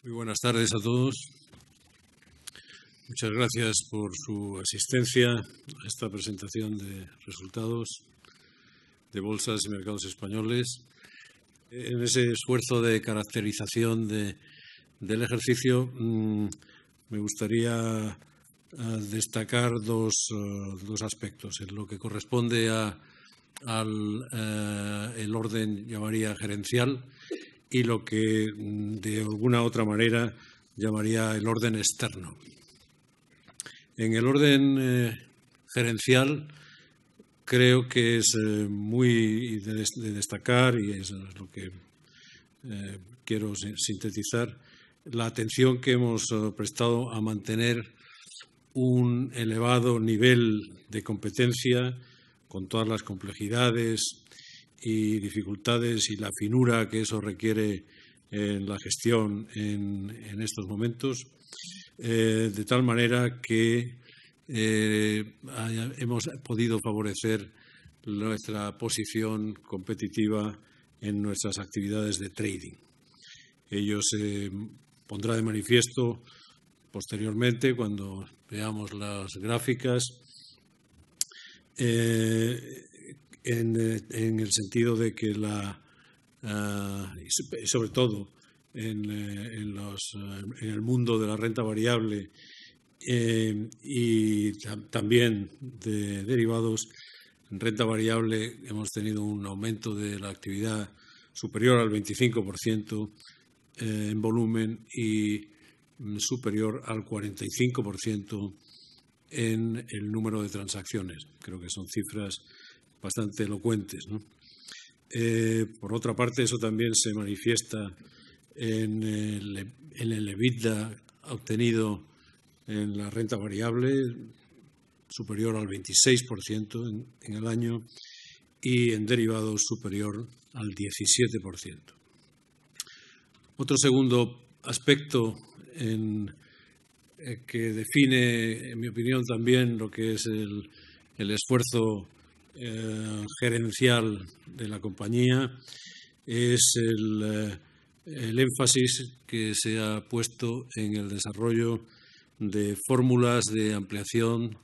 Muy buenas tardes a todos. Muchas gracias por su asistencia a esta presentación de resultados de bolsas y mercados españoles. En ese esfuerzo de caracterización del ejercicio, me gustaría destacar dos aspectos. En lo que corresponde el orden, llamaría gerencial, y lo que de alguna otra manera llamaría el orden externo. En el orden gerencial creo que es muy de destacar, y es lo que quiero sintetizar, la atención que hemos prestado a mantener un elevado nivel de competencia con todas las complejidades y dificultades y la finura que eso requiere en la gestión en estos momentos, de tal manera que hemos podido favorecer nuestra posición competitiva en nuestras actividades de trading. Ello se pondrá de manifiesto posteriormente cuando veamos las gráficas, en el sentido de que sobre todo en el mundo de la renta variable y también de derivados, en renta variable hemos tenido un aumento de la actividad superior al 25% en volumen y superior al 45% en el número de transacciones. Creo que son cifras bastante elocuentes, ¿no? Por otra parte, eso también se manifiesta en el EBITDA obtenido en la renta variable, superior al 26% en el año, y en derivados superior al 17%. Otro segundo aspecto que define, en mi opinión, también lo que es el esfuerzo gerencial de la compañía es el énfasis que se ha puesto en el desarrollo de fórmulas de ampliación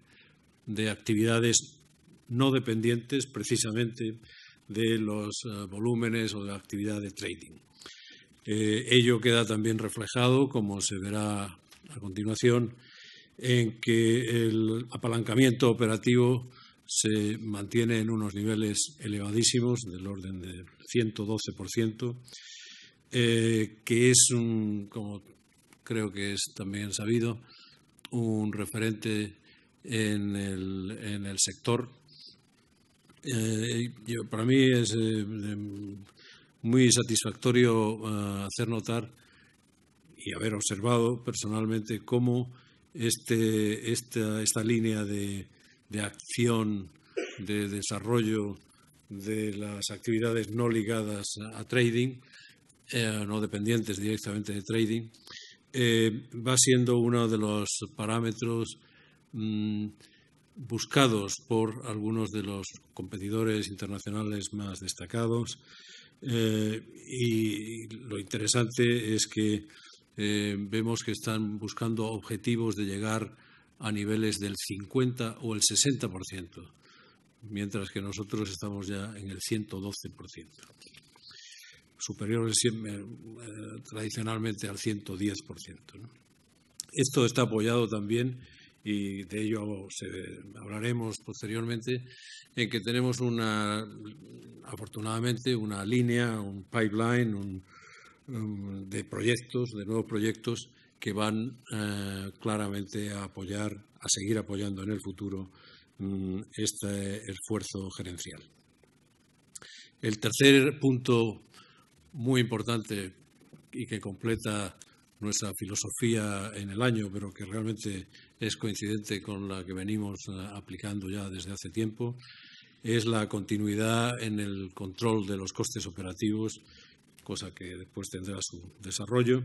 de actividades no dependientes precisamente de los volúmenes o de la actividad de trading. Ello queda también reflejado, como se verá a continuación, en que el apalancamiento operativo se mantiene en unos niveles elevadísimos, del orden del 112%, que es, como creo que es también sabido, un referente en el sector. Para mí es muy satisfactorio hacer notar y haber observado personalmente cómo esta línea de acción, de desarrollo de las actividades no ligadas a trading, no dependientes directamente de trading, va siendo uno de los parámetros buscados por algunos de los competidores internacionales más destacados, y lo interesante es que vemos que están buscando objetivos de llegar a niveles del 50 o el 60%, mientras que nosotros estamos ya en el 112%, superiores tradicionalmente al 110%, ¿no? Esto está apoyado también, y de ello hablaremos posteriormente, en que tenemos afortunadamente una línea, un pipeline de proyectos, de nuevos proyectos que van claramente a seguir apoyando en el futuro este esfuerzo gerencial. El tercer punto muy importante y que completa nuestra filosofía en el año, pero que realmente es coincidente con la que venimos aplicando ya desde hace tiempo, es la continuidad en el control de los costes operativos, cosa que después tendrá su desarrollo,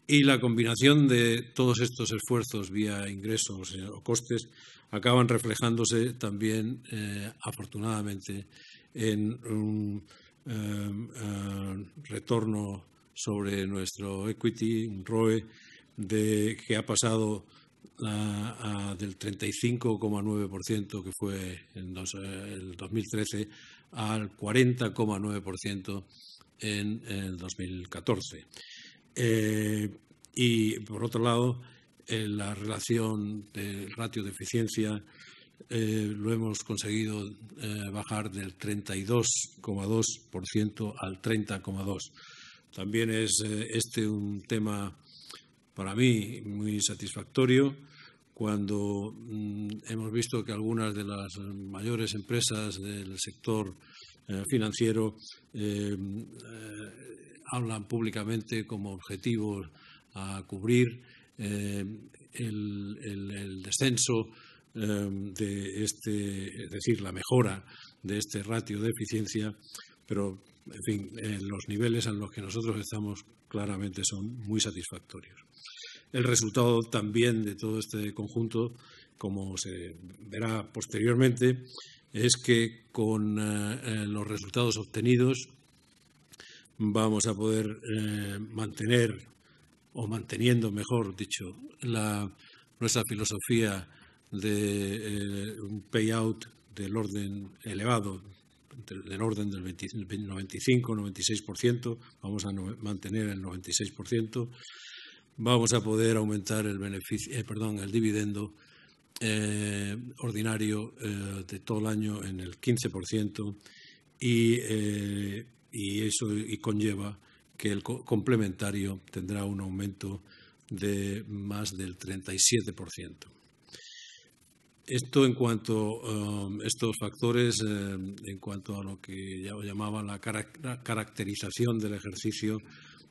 y la combinación de todos estos esfuerzos vía ingresos o costes acaban reflejándose también, afortunadamente, en retorno sobre nuestro equity, un ROE, que ha pasado del 35,9% que fue en el 2013 al 40,9% en el 2014. Y por otro lado, la relación del ratio de eficiencia lo hemos conseguido bajar del 32,2% al 30,2%. También es un tema para mí muy satisfactorio cuando hemos visto que algunas de las mayores empresas del sector financiero hablan públicamente como objetivo a cubrir el descenso es decir, la mejora de este ratio de eficiencia, pero, en fin, los niveles en los que nosotros estamos claramente son muy satisfactorios. El resultado también de todo este conjunto, como se verá posteriormente, es que con los resultados obtenidos vamos a poder mantener, o manteniendo, mejor dicho, nuestra filosofía de un payout del orden elevado, del orden del 95-96%, vamos a mantener el 96%, vamos a poder aumentar el dividendo ordinario de todo el año en el 15% y eso conlleva que el complementario tendrá un aumento de más del 37%. Esto en cuanto a estos factores, en cuanto a lo que ya llamaba la caracterización del ejercicio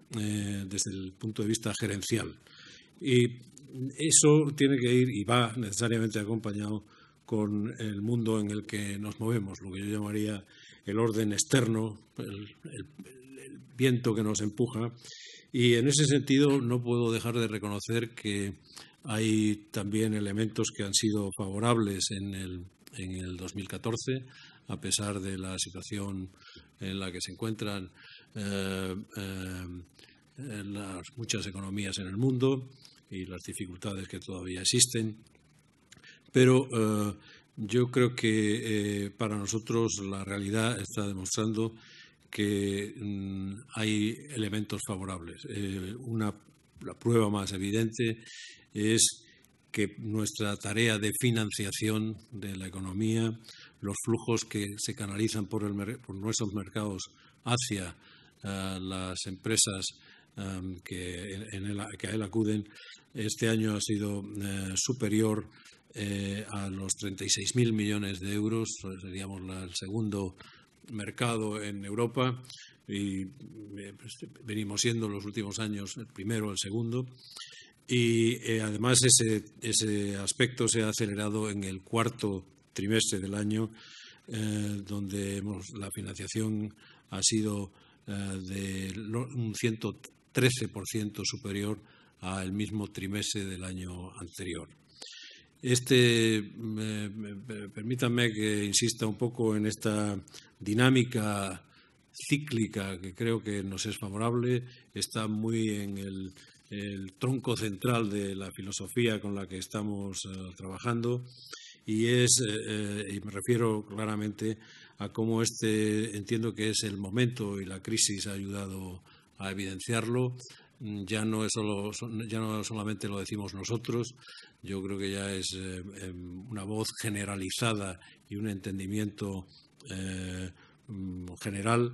desde el punto de vista gerencial. Y eso tiene que ir y va necesariamente acompañado con el mundo en el que nos movemos, lo que yo llamaría el orden externo, el viento que nos empuja. Y en ese sentido no puedo dejar de reconocer que hay también elementos que han sido favorables en el 2014, a pesar de la situación en la que se encuentran las muchas economías en el mundo y las dificultades que todavía existen. Pero yo creo que para nosotros la realidad está demostrando que hay elementos favorables. La prueba más evidente es que nuestra tarea de financiación de la economía, los flujos que se canalizan por nuestros mercados hacia las empresas que a él acuden, este año ha sido superior a los 36.000 millones de euros, seríamos el segundo mercado en Europa y venimos siendo en los últimos años el primero o el segundo. Y además ese aspecto se ha acelerado en el cuarto trimestre del año, donde la financiación ha sido de un 113% superior al mismo trimestre del año anterior. Permítanme que insista un poco en esta dinámica cíclica que creo que nos es favorable, está muy en el tronco central de la filosofía con la que estamos trabajando y me refiero claramente a cómo entiendo que es el momento y la crisis ha ayudado a evidenciarlo. Ya no solamente lo decimos nosotros, yo creo que ya es una voz generalizada y un entendimiento general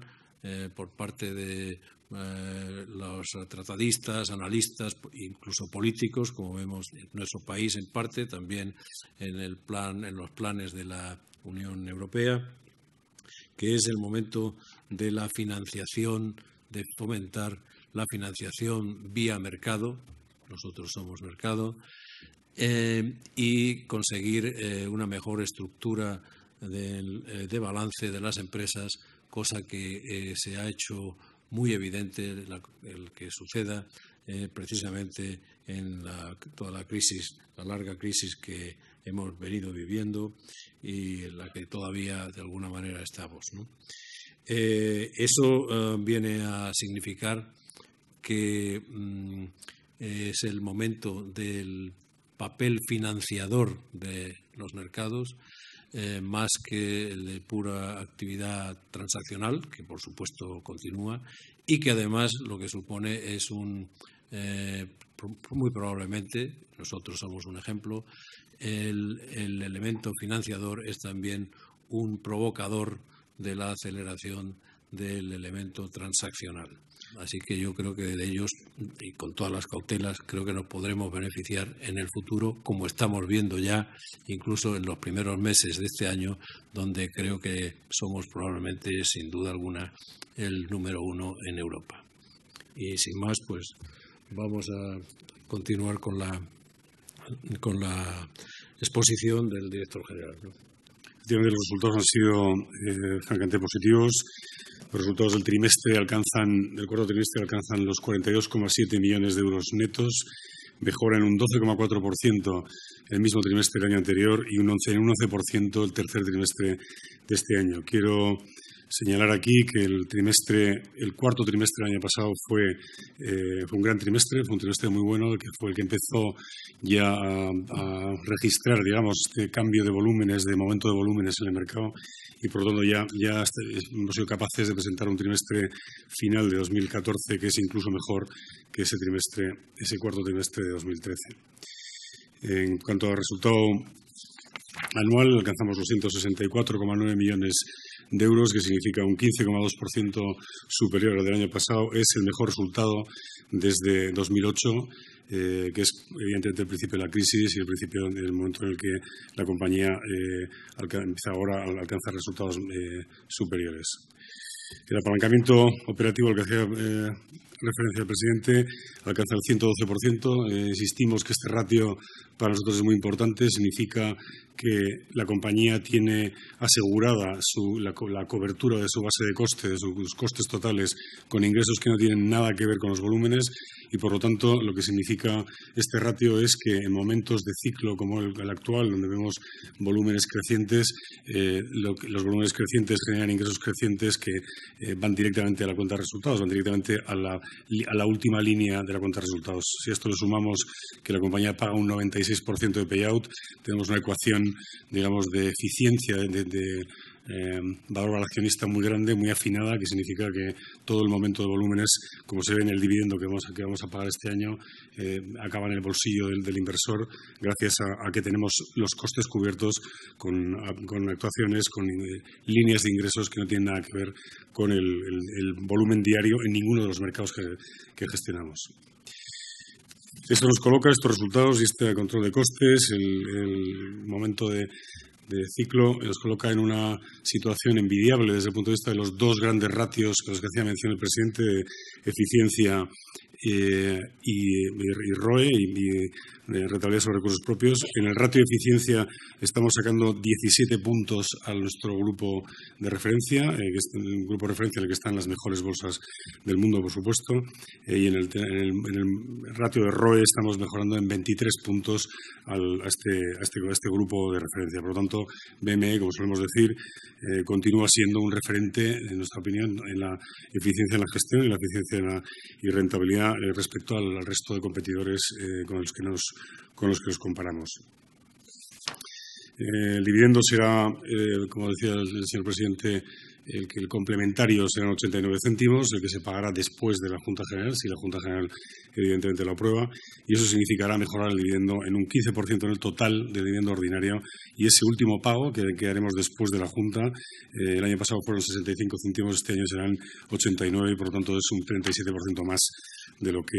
por parte de los tratadistas, analistas, incluso políticos, como vemos en nuestro país en parte, también en los planes de la Unión Europea, que es el momento de la financiación, de fomentar la financiación vía mercado, nosotros somos mercado, y conseguir una mejor estructura de balance de las empresas, cosa que se ha hecho muy evidente el que suceda precisamente en toda la crisis, la larga crisis que hemos venido viviendo y en la que todavía de alguna manera estamos, ¿no? Eso viene a significar que es el momento del papel financiador de los mercados, más que el de pura actividad transaccional, que por supuesto continúa, y que además lo que supone es muy probablemente, nosotros somos un ejemplo, el elemento financiador es también un provocador de la aceleración del elemento transaccional. Así que yo creo que de ellos, y con todas las cautelas, creo que nos podremos beneficiar en el futuro, como estamos viendo ya, incluso en los primeros meses de este año, donde creo que somos probablemente, sin duda alguna, el número 1 en Europa. Y sin más, pues vamos a continuar con la exposición del director general, ¿no? Efectivamente, los resultados han sido francamente positivos. Los resultados del cuarto trimestre alcanzan los 42,7 millones de euros netos, mejoran un 12,4% el mismo trimestre del año anterior y un 11% el tercer trimestre de este año. Quiero señalar aquí que el cuarto trimestre del año pasado fue un gran trimestre, fue un trimestre muy bueno, que fue el que empezó ya a registrar, digamos, este cambio de volúmenes, de momento de volúmenes en el mercado, y por lo tanto ya hemos sido capaces de presentar un trimestre final de 2014 que es incluso mejor que ese cuarto trimestre de 2013. En cuanto al resultado anual, alcanzamos los 164,9 millones de euros, que significa un 15,2% superior al del año pasado. Es el mejor resultado desde 2008, que es evidentemente el principio de la crisis y el principio del momento en el que la compañía empieza ahora a alcanzar resultados superiores. El apalancamiento operativo al que hacía referencia el presidente alcanza el 112%. Insistimos que este ratio para nosotros es muy importante. Significa que la compañía tiene asegurada la cobertura de su base de coste, de sus costes totales, con ingresos que no tienen nada que ver con los volúmenes, y por lo tanto lo que significa este ratio es que en momentos de ciclo como el actual, donde vemos volúmenes crecientes, los volúmenes crecientes generan ingresos crecientes que van directamente a la cuenta de resultados, van directamente a la última línea de la cuenta de resultados. Si a esto le sumamos que la compañía paga un 96% de payout, tenemos una ecuación, digamos, de eficiencia, de valor al accionista muy grande, muy afinada, que significa que todo el momento de volúmenes, como se ve en el dividendo que vamos a pagar este año, acaba en el bolsillo del inversor, gracias a que tenemos los costes cubiertos con actuaciones, con líneas de ingresos que no tienen nada que ver con el volumen diario en ninguno de los mercados que gestionamos. Esto nos coloca, estos resultados y este control de costes, el momento de ciclo, nos coloca en una situación envidiable desde el punto de vista de los dos grandes ratios a los que hacía mención el presidente, de eficiencia y ROE, y rentabilidad sobre recursos propios. En el ratio de eficiencia estamos sacando 17 puntos a nuestro grupo de referencia, que es un grupo de referencia en el que están las mejores bolsas del mundo, por supuesto, y en el ratio de ROE estamos mejorando en 23 puntos a este grupo de referencia. Por lo tanto, BME, como solemos decir, continúa siendo un referente, en nuestra opinión, en la eficiencia en la gestión y la eficiencia y rentabilidad respecto al resto de competidores con los que nos comparamos. El dividendo será, como decía el señor presidente, el complementario serán 89 céntimos, el que se pagará después de la Junta General, si la Junta General evidentemente lo aprueba, y eso significará mejorar el dividendo en un 15% en el total del dividendo ordinario, y ese último pago que haremos después de la Junta, el año pasado fueron 65 céntimos, este año serán 89, y por lo tanto es un 37% más de lo que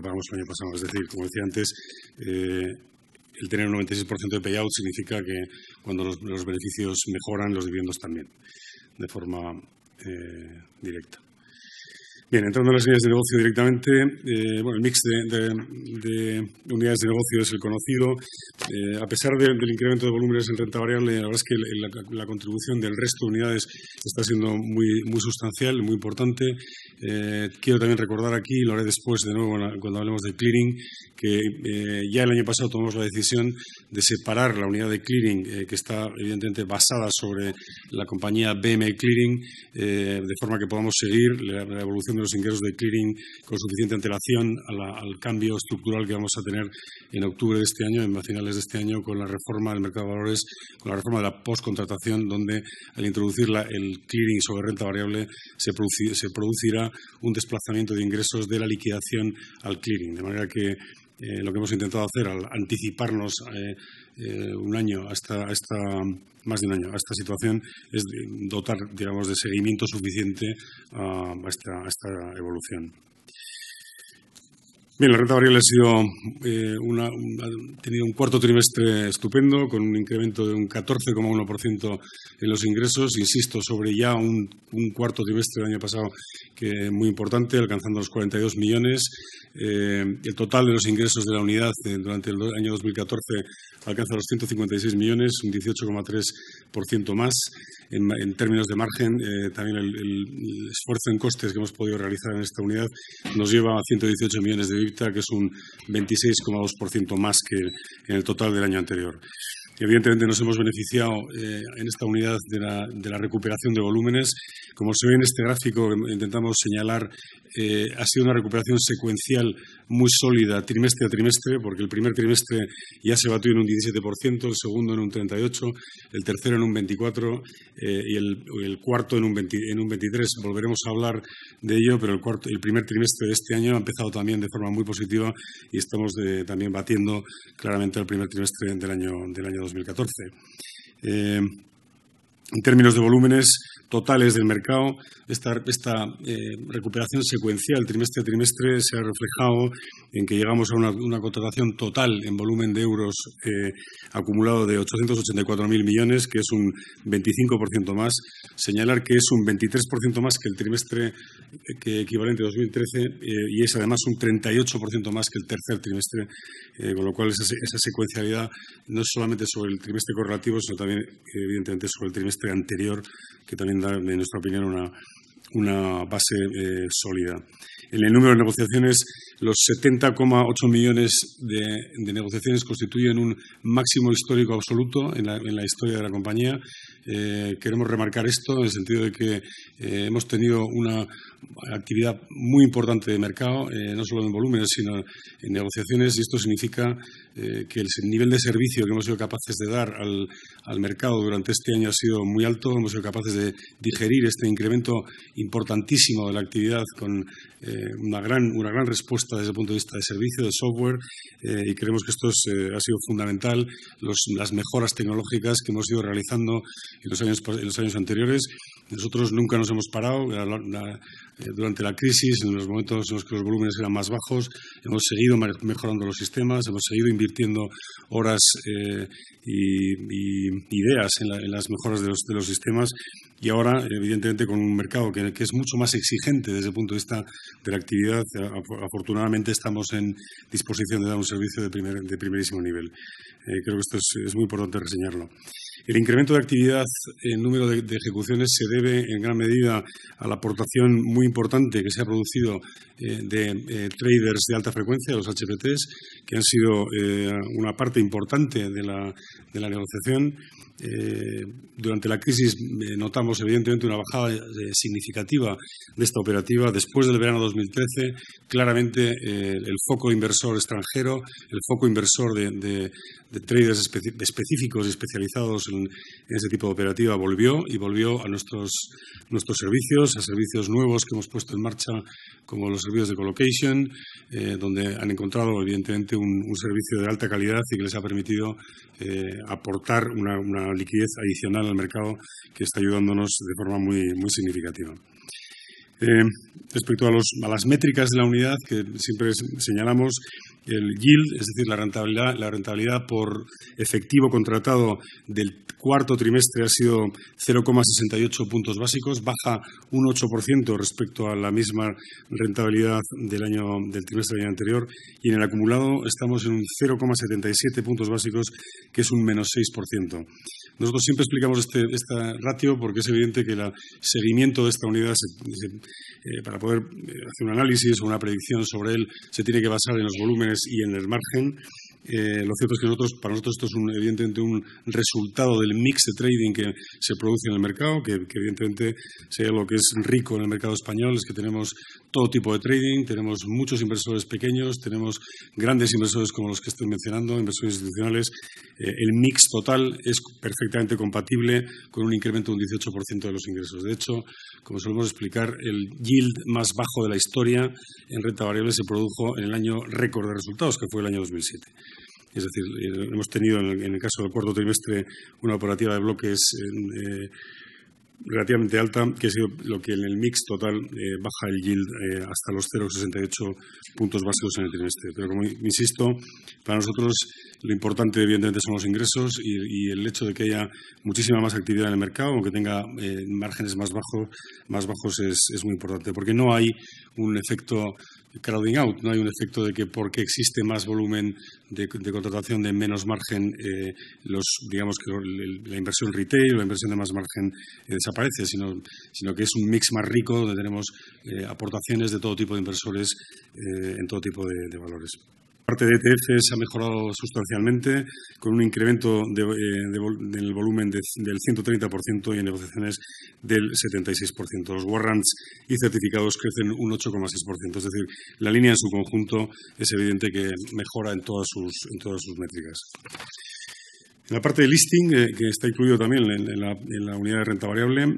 pagamos el año pasado. Es decir, como decía antes, el tener un 96% de payout significa que cuando los beneficios mejoran, los dividendos también, de forma directa. Bien. Bien, entrando en las líneas de negocio directamente, el mix de unidades de negocio es el conocido. A pesar del incremento de volúmenes en renta variable, la verdad es que la contribución del resto de unidades está siendo muy sustancial, muy importante. Quiero también recordar aquí, lo haré después de nuevo cuando hablemos de clearing, que ya el año pasado tomamos la decisión de separar la unidad de clearing, que está evidentemente basada sobre la compañía BM Clearing, de forma que podamos seguir la evolución de los ingresos de clearing con suficiente antelación al cambio estructural que vamos a tener en octubre de este año, a finales de este año, con la reforma del mercado de valores, con la reforma de la postcontratación, donde al introducir el clearing sobre renta variable se producirá un desplazamiento de ingresos de la liquidación al clearing. De manera que lo que hemos intentado hacer al anticiparnos un año más de un año a esta situación es dotar, digamos, de seguimiento suficiente a esta evolución. Bien, la renta variable ha tenido un cuarto trimestre estupendo, con un incremento de un 14,1% en los ingresos, insisto, sobre ya un cuarto trimestre del año pasado que muy importante, alcanzando los 42 millones. El total de los ingresos de la unidad durante el año 2014 alcanza los 156 millones, un 18,3% más. En términos de margen, también el esfuerzo en costes que hemos podido realizar en esta unidad nos lleva a 118 millones de EBITDA, que es un 26,2% más que en el total del año anterior. Evidentemente nos hemos beneficiado en esta unidad de la recuperación de volúmenes. Como se ve en este gráfico, intentamos señalar, ha sido una recuperación secuencial muy sólida trimestre a trimestre, porque el primer trimestre ya se batió en un 17%, el segundo en un 38%, el tercero en un 24% y el cuarto en un 23%. Volveremos a hablar de ello, pero el primer trimestre de este año ha empezado también de forma muy positiva y estamos también batiendo claramente el primer trimestre del año 2014. En términos de volúmenes totales del mercado, esta recuperación secuencial trimestre a trimestre se ha reflejado en que llegamos a una contratación total en volumen de euros acumulado de 884.000 millones, que es un 25% más. Señalar que es un 23% más que el trimestre equivalente a 2013 y es además un 38% más que el tercer trimestre, con lo cual esa secuencialidad no es solamente sobre el trimestre correlativo, sino también evidentemente sobre el trimestre anterior, que también da, en nuestra opinión, una base sólida. En el número de negociaciones, los 70,8 millones de negociaciones constituyen un máximo histórico absoluto en la historia de la compañía. Queremos remarcar esto en el sentido de que hemos tenido una actividad muy importante de mercado, no solo en volúmenes, sino en negociaciones, y esto significa que el nivel de servicio que hemos sido capaces de dar al mercado durante este año ha sido muy alto. Hemos sido capaces de digerir este incremento importantísimo de la actividad con una gran respuesta desde el punto de vista de servicio, de software, y creemos que esto ha sido fundamental, las mejoras tecnológicas que hemos ido realizando en los años anteriores. Nosotros nunca nos hemos parado. Durante la crisis, en los momentos en los que los volúmenes eran más bajos, hemos seguido mejorando los sistemas, hemos seguido invirtiendo horas y ideas en las mejoras de los sistemas, y ahora, evidentemente, con un mercado que es mucho más exigente desde el punto de vista de la actividad, afortunadamente estamos en disposición de dar un servicio de primerísimo nivel. Creo que esto es muy importante reseñarlo. El incremento de actividad en número de ejecuciones se debe en gran medida a la aportación muy importante que se ha producido de traders de alta frecuencia, los HFTs, que han sido una parte importante de la negociación. Durante la crisis notamos evidentemente una bajada significativa de esta operativa. Después del verano 2013, claramente el foco inversor extranjero, el foco inversor de traders específicos y especializados en ese tipo de operativa volvió a nuestros servicios, a servicios nuevos que hemos puesto en marcha, como los servicios de colocation, donde han encontrado evidentemente un servicio de alta calidad y que les ha permitido aportar una liquidez adicional al mercado que está ayudándonos de forma muy significativa. Respecto a las métricas de la unidad que siempre señalamos, el yield, es decir, la rentabilidad por efectivo contratado del cuarto trimestre ha sido 0,68 puntos básicos, baja un 8% respecto a la misma rentabilidad del trimestre del año anterior, y en el acumulado estamos en un 0,77 puntos básicos, que es un menos 6%. Nosotros siempre explicamos esta ratio porque es evidente que el seguimiento de esta unidad, para poder hacer un análisis o una predicción sobre él, se tiene que basar en los volúmenes y en el margen. Lo cierto es que para nosotros esto es evidentemente un resultado del mix de trading que se produce en el mercado, que evidentemente sería lo que es rico en el mercado español, es que tenemos todo tipo de trading, tenemos muchos inversores pequeños, tenemos grandes inversores como los que estoy mencionando, inversores institucionales. El mix total es perfectamente compatible con un incremento de un 18% de los ingresos. De hecho, como solemos explicar, el yield más bajo de la historia en renta variable se produjo en el año récord de resultados, que fue el año 2007. Es decir, hemos tenido en el caso del cuarto trimestre una operativa de bloques relativamente alta, que ha sido lo que en el mix total baja el yield hasta los 0,68 puntos básicos en el trimestre. Pero como insisto, para nosotros lo importante evidentemente son los ingresos y el hecho de que haya muchísima más actividad en el mercado, aunque tenga márgenes más bajos es muy importante, porque no hay un efecto crowding out, no hay un efecto de que porque existe más volumen de contratación de menos margen, digamos que la inversión retail o la inversión de más margen desaparece, sino que es un mix más rico donde tenemos aportaciones de todo tipo de inversores en todo tipo de valores. La parte de ETFs ha mejorado sustancialmente, con un incremento del volumen del 130% y en negociaciones del 76%. Los warrants y certificados crecen un 8,6%. Es decir, la línea en su conjunto es evidente que mejora en todas sus métricas. En la parte de listing, que está incluido también en la unidad de renta variable,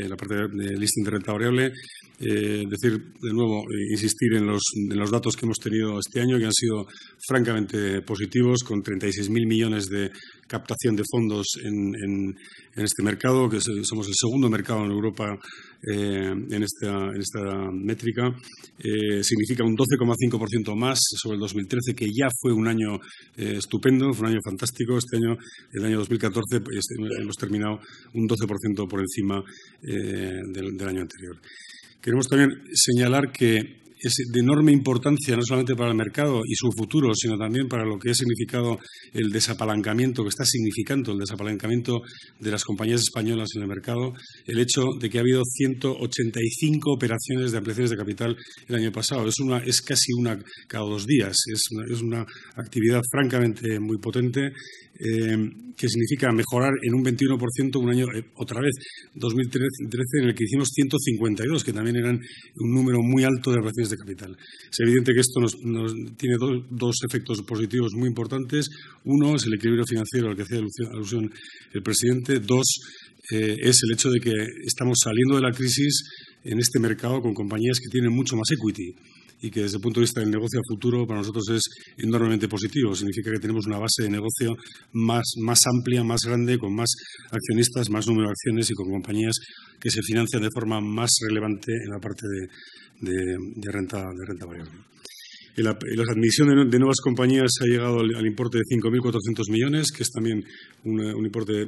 la parte de listing de renta variable, decir de nuevo, insistir en los datos que hemos tenido este año, que han sido francamente positivos, con 36.000 millones de captación de fondos en este mercado, que somos el segundo mercado en Europa en esta métrica. Significa un 12,5% más sobre el 2013, que ya fue un año estupendo, fue un año fantástico. Este año, el año 2014, hemos terminado un 12% por encima del año anterior. Queremos también señalar que es de enorme importancia no solamente para el mercado y su futuro, sino también para lo que ha significado el desapalancamiento, que está significando el desapalancamiento de las compañías españolas en el mercado, el hecho de que ha habido 185 operaciones de ampliaciones de capital el año pasado. Es casi una cada 2 días. Es una actividad francamente muy potente, que significa mejorar en un 21% un año, otra vez, 2013, en el que hicimos 152, que también eran un número muy alto de operaciones de capital. Es evidente que esto nos tiene dos efectos positivos muy importantes. Uno es el equilibrio financiero al que hacía alusión el presidente. Dos, es el hecho de que estamos saliendo de la crisis en este mercado con compañías que tienen mucho más equity, y que desde el punto de vista del negocio a futuro para nosotros es enormemente positivo. Significa que tenemos una base de negocio más amplia, más grande, con más accionistas, más número de acciones y con compañías que se financian de forma más relevante en la parte de renta variable. La admisión de nuevas compañías ha llegado al importe de 5.400 millones, que es también un importe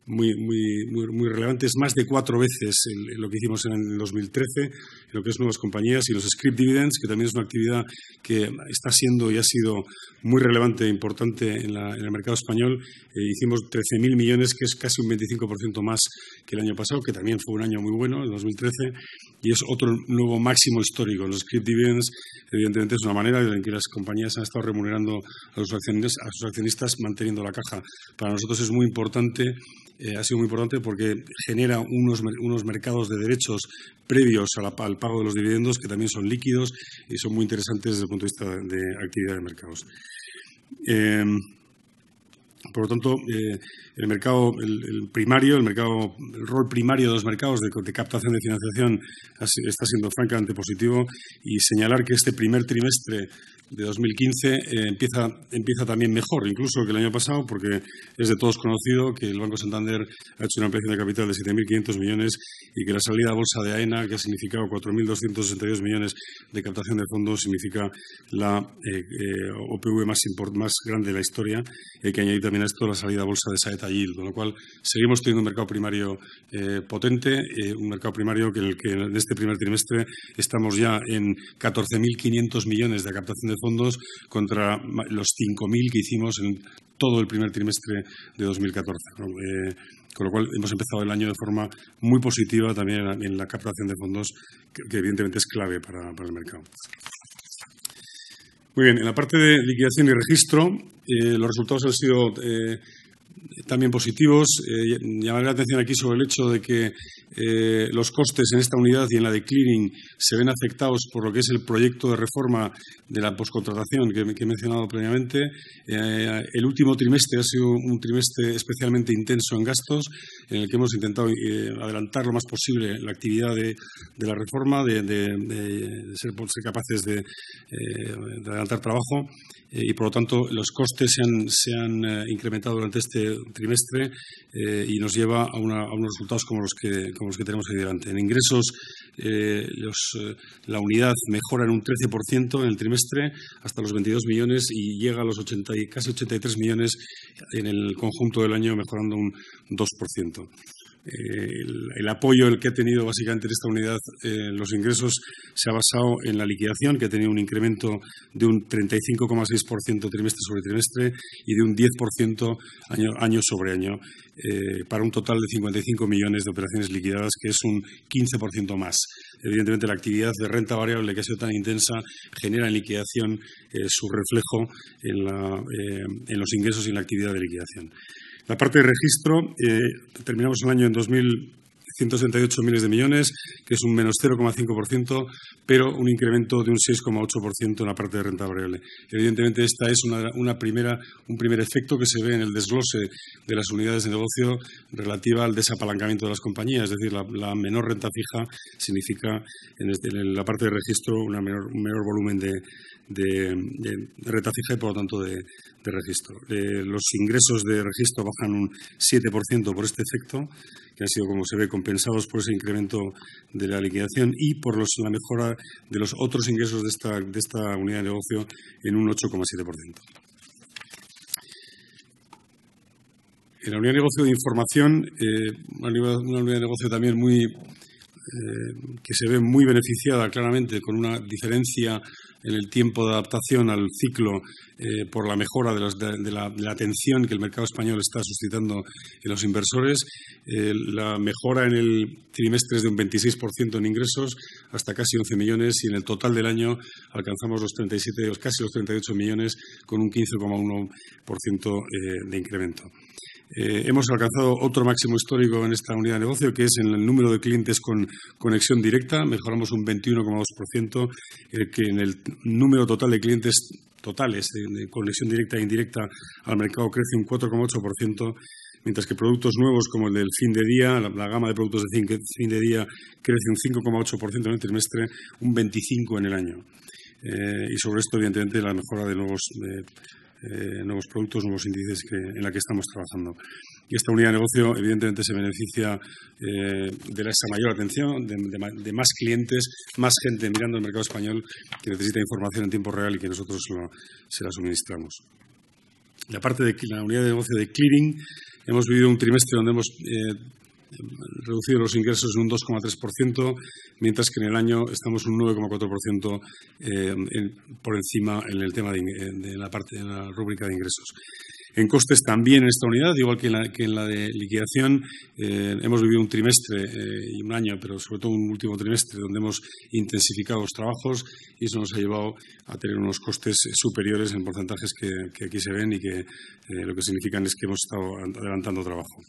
muy relevante. Es más de 4 veces lo que hicimos en el 2013, en lo que es nuevas compañías, y los scrip dividends, que también es una actividad que está siendo y ha sido muy relevante e importante en el mercado español. Hicimos 13.000 millones, que es casi un 25% más que el año pasado, que también fue un año muy bueno, el 2013, y es otro nuevo máximo histórico. Los scrip dividends, evidentemente, es una manera en que las compañías han estado remunerando a sus accionistas manteniendo la caja. Para nosotros es muy importante, ha sido muy importante porque genera unos mercados de derechos previos al pago de los dividendos que también son líquidos y son muy interesantes desde el punto de vista de actividad de mercados. Por lo tanto, el mercado el rol primario de los mercados de captación de financiación está siendo francamente positivo, y señalar que este primer trimestre de 2015 empieza también mejor, incluso que el año pasado, porque es de todos conocido que el Banco Santander ha hecho una ampliación de capital de 7.500 millones y que la salida a bolsa de AENA, que ha significado 4.262 millones de captación de fondos, significa la OPV más grande de la historia. Hay que añadir también a esto la salida a bolsa de Saeta Yield, con lo cual seguimos teniendo un mercado primario potente, un mercado primario que en este primer trimestre estamos ya en 14.500 millones de captación de fondos contra los 5.000 que hicimos en todo el primer trimestre de 2014. Con lo cual hemos empezado el año de forma muy positiva también en la captación de fondos, que evidentemente es clave para el mercado. Muy bien, en la parte de liquidación y registro, los resultados han sido también positivos. Llamaré la atención aquí sobre el hecho de que los costes en esta unidad y en la de clearing se ven afectados por lo que es el proyecto de reforma de la poscontratación que he mencionado previamente. El último trimestre ha sido un trimestre especialmente intenso en gastos, en el que hemos intentado adelantar lo más posible la actividad de la reforma, de ser capaces de adelantar trabajo, y por lo tanto los costes se han incrementado durante este trimestre y nos lleva a unos resultados como los que tenemos ahí delante. En ingresos, la unidad mejora en un 13% en el trimestre hasta los 22 millones y llega a los casi 83 millones en el conjunto del año, mejorando un 2%. El apoyo que ha tenido básicamente en esta unidad los ingresos se ha basado en la liquidación, que ha tenido un incremento de un 35,6% trimestre sobre trimestre y de un 10% año sobre año, para un total de 55 millones de operaciones liquidadas, que es un 15% más. Evidentemente, la actividad de renta variable, que ha sido tan intensa, genera en liquidación su reflejo en los ingresos y en la actividad de liquidación. La parte de registro, terminamos el año en 2.168 miles de millones, que es un menos 0,5%, pero un incremento de un 6,8% en la parte de renta variable. Evidentemente, esta es un primer efecto que se ve en el desglose de las unidades de negocio relativa al desapalancamiento de las compañías, es decir, la menor renta fija significa en la parte de registro un menor volumen de renta fija y, por lo tanto, de registro. Los ingresos de registro bajan un 7% por este efecto, que han sido, como se ve, compensados por ese incremento de la liquidación y por la mejora de los otros ingresos de esta unidad de negocio en un 8,7%. En la unidad de negocio de información, una unidad de negocio también que se ve muy beneficiada claramente, con una diferencia en el tiempo de adaptación al ciclo por la mejora de la atención que el mercado español está suscitando en los inversores. La mejora en el trimestre es de un 26% en ingresos hasta casi 11 millones y en el total del año alcanzamos casi los 38 millones con un 15,1% de incremento. Hemos alcanzado otro máximo histórico en esta unidad de negocio, que es en el número de clientes con conexión directa. Mejoramos un 21,2%, que en el número total de clientes totales de conexión directa e indirecta al mercado crece un 4,8%, mientras que productos nuevos como el del fin de día, la gama de productos de fin de día, crece un 5,8% en el trimestre, un 25% en el año. Y sobre esto, evidentemente, la mejora de nuevos productos, nuevos índices en la que estamos trabajando. Y esta unidad de negocio, evidentemente, se beneficia de esa mayor atención, de más clientes, más gente mirando el mercado español que necesita información en tiempo real y que nosotros se la suministramos. La parte de la unidad de negocio de clearing, hemos vivido un trimestre donde hemos reducido los ingresos en un 2,3%, mientras que en el año estamos un 9,4% por encima en el tema de la rúbrica de ingresos. En costes también en esta unidad, igual que en la de liquidación, hemos vivido un trimestre y un año, pero sobre todo un último trimestre, donde hemos intensificado los trabajos y eso nos ha llevado a tener unos costes superiores en porcentajes que aquí se ven y que lo que significan es que hemos estado adelantando trabajo.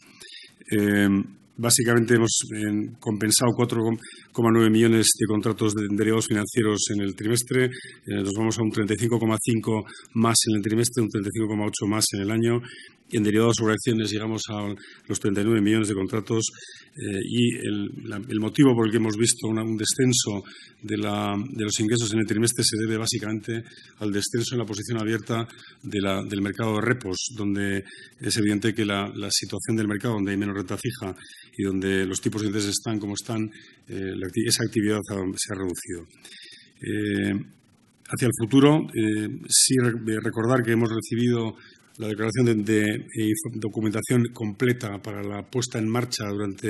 Básicamente hemos compensado 4,9 millones de contratos de derivados financieros en el trimestre. Nos vamos a un 35,5 más en el trimestre, un 35,8 más en el año En derivados sobre acciones llegamos a los 39 millones de contratos y el motivo por el que hemos visto un descenso de los ingresos en el trimestre se debe básicamente al descenso en la posición abierta del mercado de repos, donde es evidente que la situación del mercado, donde hay menos renta fija y donde los tipos de interés están como están, esa actividad se ha reducido. Hacia el futuro, sí recordar que hemos recibido la declaración de documentación completa para la puesta en marcha durante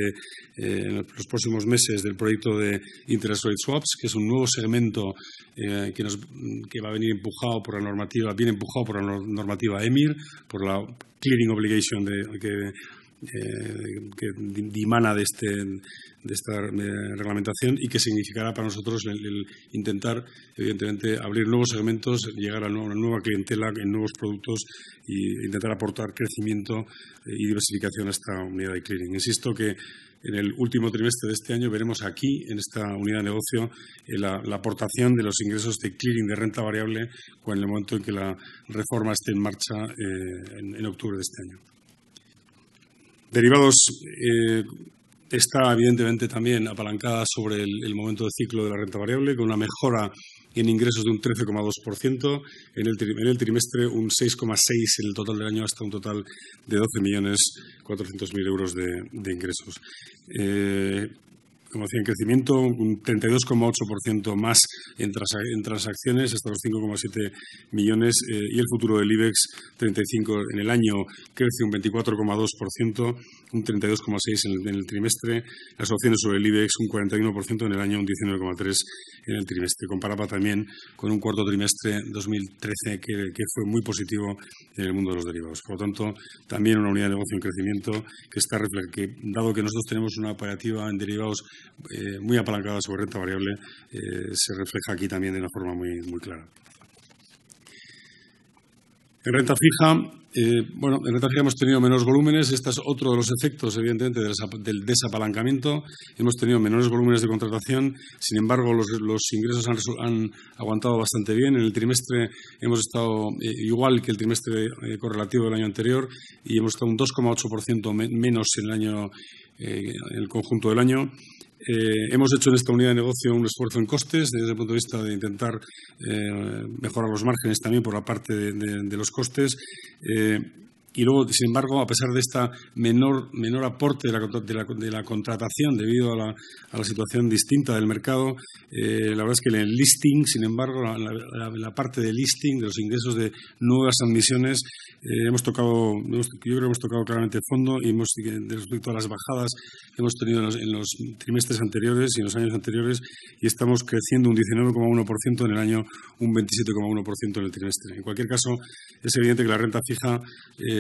los próximos meses del proyecto de Interest Rate Swaps, que es un nuevo segmento que va a venir empujado por la normativa, viene empujado por la normativa EMIR, por la Clearing Obligation que dimana de esta reglamentación y que significará para nosotros el intentar, evidentemente, abrir nuevos segmentos, llegar a una nueva clientela en nuevos productos e intentar aportar crecimiento y diversificación a esta unidad de clearing. Insisto que en el último trimestre de este año veremos aquí, en esta unidad de negocio, la aportación de los ingresos de clearing de renta variable en el momento en que la reforma esté en marcha en octubre de este año. Derivados está evidentemente también apalancada sobre el momento de ciclo de la renta variable, con una mejora en ingresos de un 13,2%, en el trimestre un 6,6% en el total del año, hasta un total de 12.400.000 euros de ingresos. Como decía, en crecimiento, un 32,8% más en transacciones, hasta los 5,7 millones, y el futuro del IBEX 35 en el año crece un 24,2%, un 32,6% en el trimestre. Las opciones sobre el IBEX un 41% en el año, un 19,3% en el trimestre. Comparaba también con un cuarto trimestre 2013 que fue muy positivo en el mundo de los derivados. Por lo tanto, también una unidad de negocio en crecimiento que dado que nosotros tenemos una operativa en derivados muy apalancada sobre renta variable, se refleja aquí también de una forma muy, muy clara. En renta fija, en renta fija hemos tenido menos volúmenes. Este es otro de los efectos, evidentemente, del desapalancamiento. Hemos tenido menores volúmenes de contratación. Sin embargo, los ingresos han aguantado bastante bien. En el trimestre hemos estado igual que el trimestre correlativo del año anterior y hemos estado un 2,8% menos en el conjunto del año. Hemos hecho en esta unidad de negocio un esfuerzo en costes desde el punto de vista de intentar mejorar los márgenes también por la parte de los costes. Y luego, sin embargo, a pesar de esta menor aporte de la contratación debido a la situación distinta del mercado, la verdad es que en el listing, sin embargo, la parte de listing, de los ingresos de nuevas admisiones, yo creo que hemos tocado claramente fondo y respecto a las bajadas que hemos tenido en los trimestres anteriores y en los años anteriores, y estamos creciendo un 19,1% en el año, un 27,1% en el trimestre. En cualquier caso, es evidente que la renta fija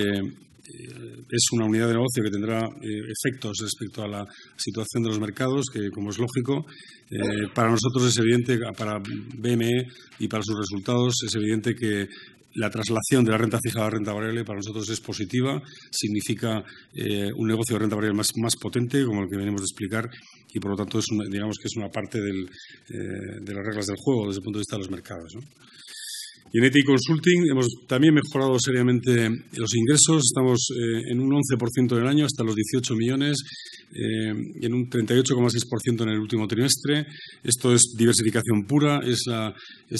es una unidad de negocio que tendrá efectos respecto a la situación de los mercados, que como es lógico, para nosotros es evidente, para BME y para sus resultados, es evidente que la traslación de la renta fija a la renta variable para nosotros es positiva, significa un negocio de renta variable más potente, como el que venimos de explicar, y por lo tanto digamos que es una parte de las reglas del juego desde el punto de vista de los mercados, ¿no? Y en ETI Consulting hemos también mejorado seriamente los ingresos. Estamos en un 11% en el año, hasta los 18 millones, y en un 38,6% en el último trimestre. Esto es diversificación pura, es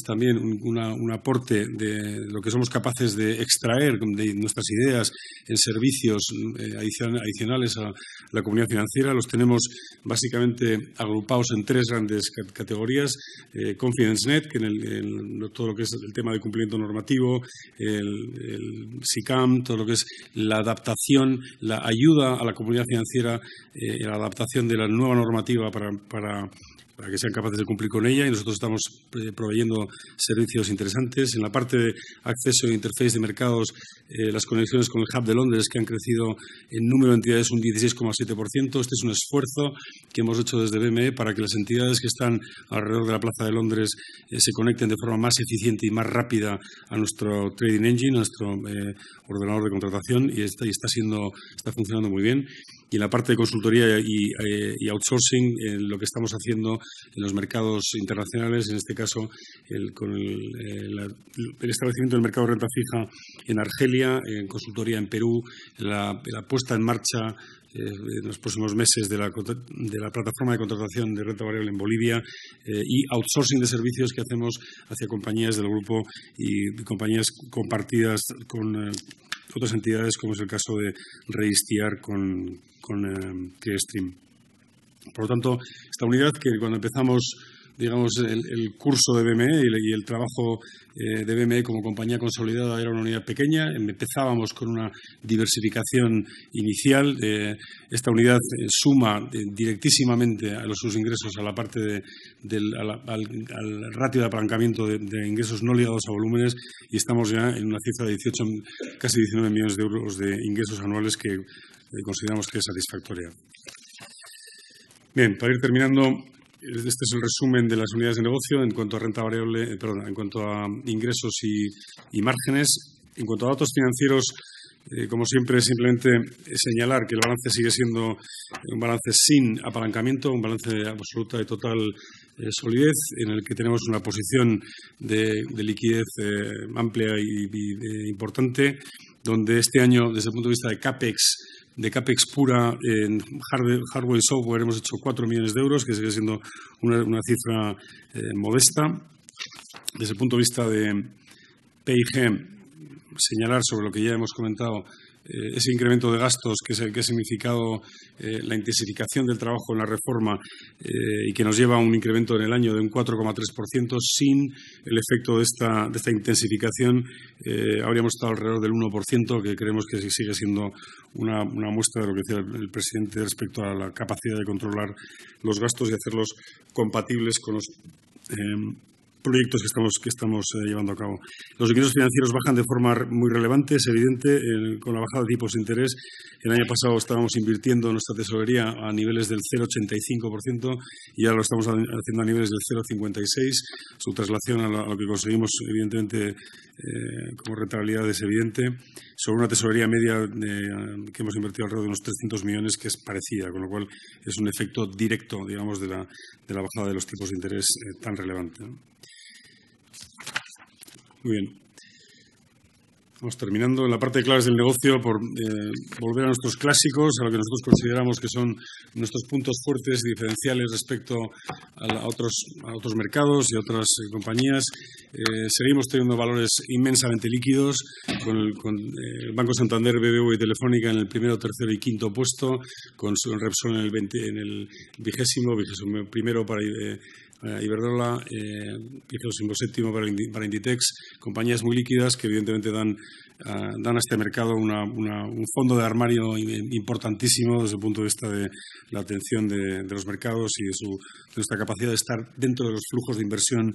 también un aporte de lo que somos capaces de extraer de nuestras ideas en servicios adicionales a la comunidad financiera. Los tenemos básicamente agrupados en tres grandes categorías. Confidence Net, que todo lo que es el tema de cumplimiento normativo, el SICAM, todo lo que es la adaptación, la ayuda a la comunidad financiera, la adaptación de la nueva normativa para que sean capaces de cumplir con ella, y nosotros estamos proveyendo servicios interesantes. En la parte de acceso e interface de mercados, las conexiones con el Hub de Londres, que han crecido en número de entidades un 16,7%. Este es un esfuerzo que hemos hecho desde BME para que las entidades que están alrededor de la Plaza de Londres se conecten de forma más eficiente y más rápida a nuestro Trading Engine, a nuestro ordenador de contratación, y está funcionando muy bien. Y en la parte de consultoría y outsourcing, lo que estamos haciendo en los mercados internacionales, en este caso con el establecimiento del mercado de renta fija en Argelia, en consultoría en Perú, la puesta en marcha en los próximos meses de la plataforma de contratación de renta variable en Bolivia y outsourcing de servicios que hacemos hacia compañías del grupo y compañías compartidas con otras entidades, como es el caso de Reistiar con Clearstream. Por lo tanto, esta unidad que cuando empezamos, digamos, el curso de BME y el trabajo de BME como compañía consolidada era una unidad pequeña. Empezábamos con una diversificación inicial. Esta unidad suma directísimamente a sus ingresos a la parte al ratio de apalancamiento de ingresos no ligados a volúmenes, y estamos ya en una cifra de 18, casi 19 millones de euros de ingresos anuales que consideramos que es satisfactoria. Bien, para ir terminando, este es el resumen de las unidades de negocio en cuanto a renta variable, en cuanto a ingresos y márgenes. En cuanto a datos financieros, como siempre, simplemente señalar que el balance sigue siendo un balance sin apalancamiento, un balance de absoluta y total solidez, en el que tenemos una posición de liquidez amplia y importante, donde este año, desde el punto de vista de CAPEX pura en hardware y software, hemos hecho 4 millones de euros, que sigue siendo una cifra modesta. Desde el punto de vista de PIG, señalar sobre lo que ya hemos comentado, ese incremento de gastos que ha significado la intensificación del trabajo en la reforma y que nos lleva a un incremento en el año de un 4,3%. Sin el efecto de esta intensificación habríamos estado alrededor del 1%, que creemos que sigue siendo una muestra de lo que decía el presidente respecto a la capacidad de controlar los gastos y hacerlos compatibles con los proyectos que estamos llevando a cabo. Los ingresos financieros bajan de forma muy relevante, es evidente, con la bajada de tipos de interés. El año pasado estábamos invirtiendo en nuestra tesorería a niveles del 0,85% y ahora lo estamos haciendo a niveles del 0,56%. Su traslación a lo que conseguimos, evidentemente, como rentabilidad es evidente. Sobre una tesorería media que hemos invertido alrededor de unos 300 millones, que es parecida, con lo cual es un efecto directo, digamos, de la bajada de los tipos de interés tan relevante, ¿no? Muy bien. Vamos terminando. En la parte de claves del negocio, por volver a nuestros clásicos, a lo que nosotros consideramos que son nuestros puntos fuertes y diferenciales respecto a otros mercados y a otras compañías. Seguimos teniendo valores inmensamente líquidos, con el Banco Santander, BBVA y Telefónica en el primero, tercero y quinto puesto, con Repsol en el vigésimo primero para Iberdrola, 27º para Inditex, compañías muy líquidas que evidentemente dan a este mercado un fondo de armario importantísimo desde el punto de vista de la atención de los mercados y de nuestra capacidad de estar dentro de los flujos de inversión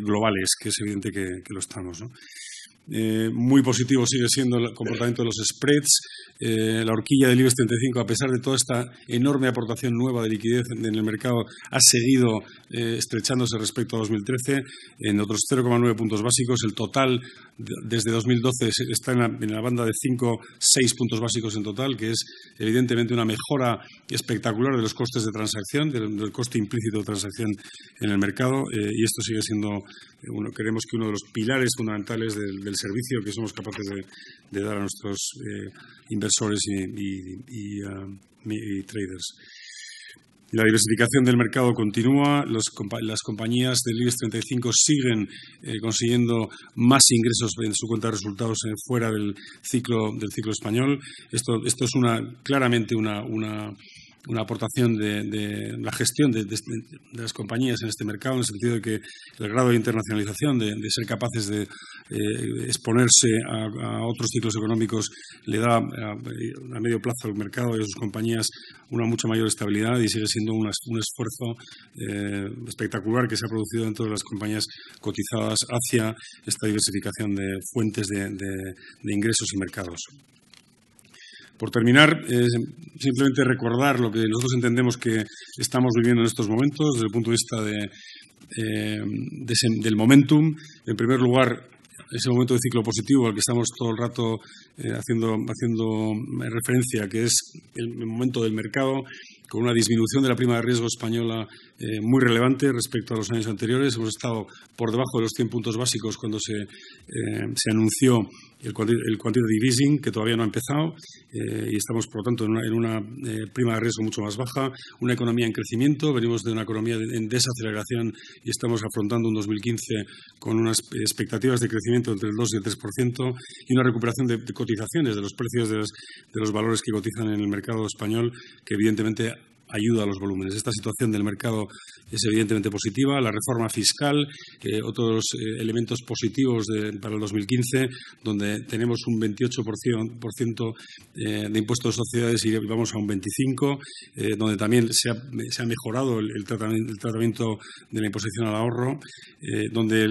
globales, que es evidente que lo estamos, ¿no? Muy positivo sigue siendo el comportamiento de los spreads. La horquilla del IBEX 35, a pesar de toda esta enorme aportación nueva de liquidez en el mercado, ha seguido estrechándose respecto a 2013 en otros 0,9 puntos básicos. El total desde 2012 está en la banda de 5-6 puntos básicos en total, que es evidentemente una mejora espectacular de los costes de transacción, del coste implícito de transacción en el mercado, y esto sigue siendo, creemos que uno de los pilares fundamentales del servicio que somos capaces de dar a nuestros inversores y traders. La diversificación del mercado continúa. Las compañías del IBEX 35 siguen consiguiendo más ingresos en su cuenta de resultados fuera del ciclo español. Esto es claramente una aportación de la gestión de las compañías en este mercado, en el sentido de que el grado de internacionalización, de ser capaces de exponerse a otros ciclos económicos, le da a medio plazo al mercado y a sus compañías una mucha mayor estabilidad, y sigue siendo un esfuerzo espectacular que se ha producido dentro de las compañías cotizadas hacia esta diversificación de fuentes de ingresos y mercados. Por terminar, simplemente recordar lo que nosotros entendemos que estamos viviendo en estos momentos desde el punto de vista del momentum. En primer lugar, ese momento de ciclo positivo al que estamos todo el rato haciendo referencia, que es el momento del mercado, con una disminución de la prima de riesgo española muy relevante respecto a los años anteriores. Hemos estado por debajo de los 100 puntos básicos cuando se anunció el quantitative easing, que todavía no ha empezado, y estamos, por lo tanto, en una prima de riesgo mucho más baja, una economía en crecimiento. Venimos de una economía en desaceleración y estamos afrontando un 2015 con unas expectativas de crecimiento entre el 2 y el 3% y una recuperación de cotizaciones de los precios de los valores que cotizan en el mercado español, que evidentemente ayuda a los volúmenes. Esta situación del mercado es evidentemente positiva. La reforma fiscal, otros elementos positivos para el 2015, donde tenemos un 28% de impuestos de sociedades y vamos a un 25%, donde también se ha mejorado el tratamiento de la imposición al ahorro, donde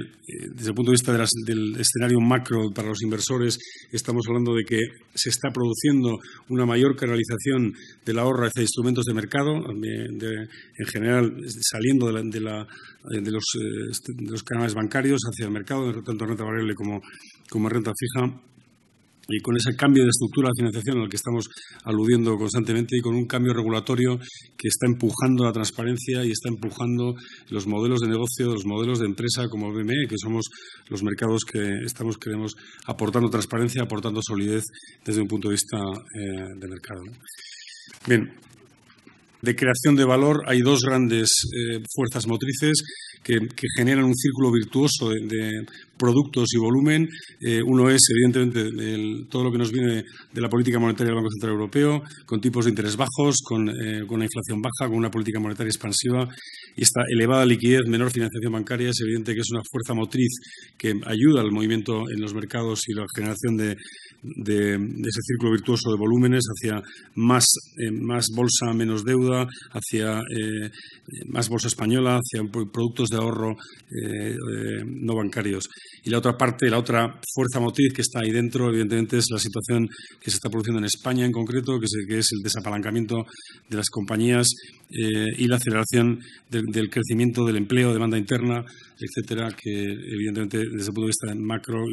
desde el punto de vista del escenario macro para los inversores estamos hablando de que se está produciendo una mayor canalización del ahorro hacia instrumentos de mercado, en general saliendo de los canales bancarios hacia el mercado, tanto renta variable como renta fija, y con ese cambio de estructura de financiación al que estamos aludiendo constantemente y con un cambio regulatorio que está empujando la transparencia y está empujando los modelos de negocio, los modelos de empresa como BME, que somos los mercados que queremos aportando transparencia, aportando solidez desde un punto de vista de mercado. Bien. De creación de valor hay dos grandes fuerzas motrices que generan un círculo virtuoso de productos y volumen. Uno es, evidentemente, todo lo que nos viene de la política monetaria del Banco Central Europeo, con tipos de interés bajos, con una inflación baja, con una política monetaria expansiva, y esta elevada liquidez, menor financiación bancaria, es evidente que es una fuerza motriz que ayuda al movimiento en los mercados y la generación de ese círculo virtuoso de volúmenes hacia más bolsa, menos deuda, hacia más bolsa española, hacia productos de ahorro no bancarios. Y la otra parte, la otra fuerza motriz que está ahí dentro, evidentemente, es la situación que se está produciendo en España en concreto, que es el desapalancamiento de las compañías y la aceleración del crecimiento del empleo, demanda interna, etcétera, que evidentemente desde el punto de vista macro,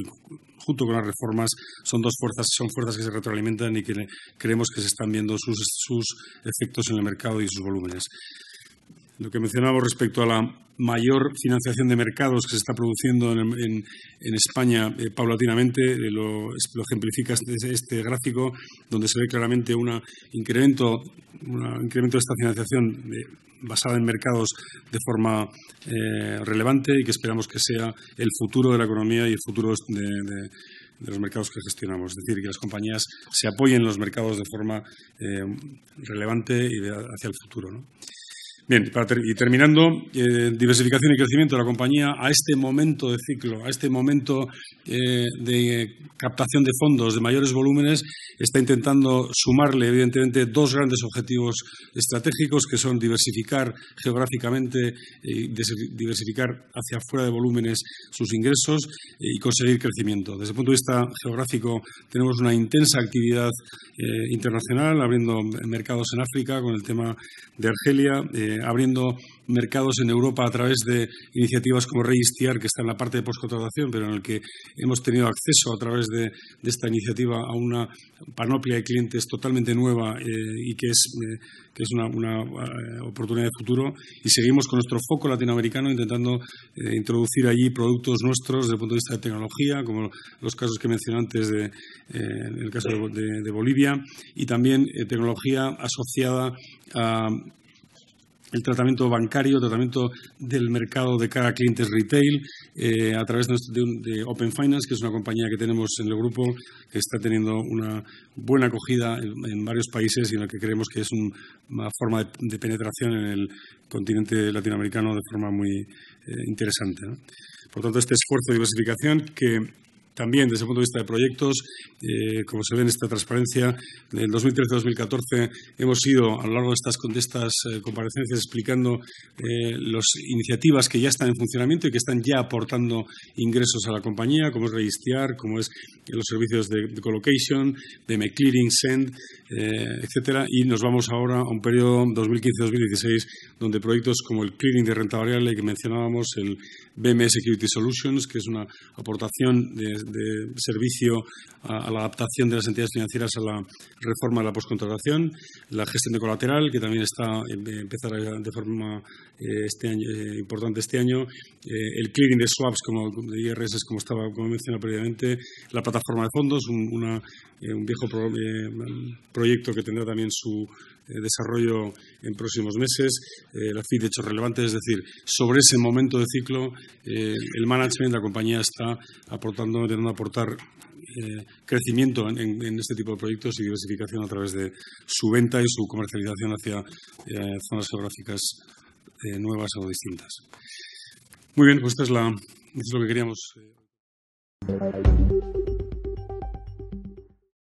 junto con las reformas, son fuerzas que se retroalimentan y que creemos que se están viendo sus efectos en el mercado y sus volúmenes. Lo que mencionábamos respecto a la mayor financiación de mercados que se está produciendo en España paulatinamente, lo ejemplifica este gráfico, donde se ve claramente un incremento de esta financiación basada en mercados de forma relevante y que esperamos que sea el futuro de la economía y el futuro de los mercados que gestionamos. Es decir, que las compañías se apoyen en los mercados de forma relevante y hacia el futuro, ¿no? Bien, y terminando, diversificación y crecimiento de la compañía a este momento de ciclo, a este momento de captación de fondos de mayores volúmenes, está intentando sumarle, evidentemente, dos grandes objetivos estratégicos, que son diversificar geográficamente y diversificar hacia afuera de volúmenes sus ingresos y conseguir crecimiento. Desde el punto de vista geográfico, tenemos una intensa actividad internacional, abriendo mercados en África con el tema de Argelia, abriendo mercados en Europa a través de iniciativas como Registiar, que está en la parte de postcontratación, pero en el que hemos tenido acceso a través de esta iniciativa a una panoplia de clientes totalmente nueva y que es una oportunidad de futuro. Y seguimos con nuestro foco latinoamericano intentando introducir allí productos nuestros desde el punto de vista de tecnología, como los casos que mencioné antes en el caso de Bolivia, y también tecnología asociada a el tratamiento bancario, tratamiento del mercado de cara a clientes retail, a través de Open Finance, que es una compañía que tenemos en el grupo, que está teniendo una buena acogida en varios países y en la que creemos que es una forma de penetración en el continente latinoamericano de forma muy interesante, ¿no? Por lo tanto, este esfuerzo de diversificación que También desde el punto de vista de proyectos, como se ve en esta transparencia, en 2013-2014 hemos ido a lo largo de estas comparecencias explicando las iniciativas que ya están en funcionamiento y que están ya aportando ingresos a la compañía, como es Registear, como es los servicios de colocation, de McClearing, Send, etcétera. Y nos vamos ahora a un periodo 2015-2016 donde proyectos como el clearing de renta variable que mencionábamos, el BME Security Solutions, que es una aportación de servicio a la adaptación de las entidades financieras a la reforma de la postcontratación, la gestión de colateral, que también empezará de forma importante este año, el clearing de swaps de IRS, como mencionaba previamente, la plataforma de fondos, un viejo proyecto que tendrá también su desarrollo en próximos meses, la FID de hechos relevantes, es decir, sobre ese momento de ciclo el management, la compañía está intentando aportar crecimiento en este tipo de proyectos y diversificación a través de su venta y su comercialización hacia zonas geográficas nuevas o distintas. Muy bien, pues esto es lo que queríamos.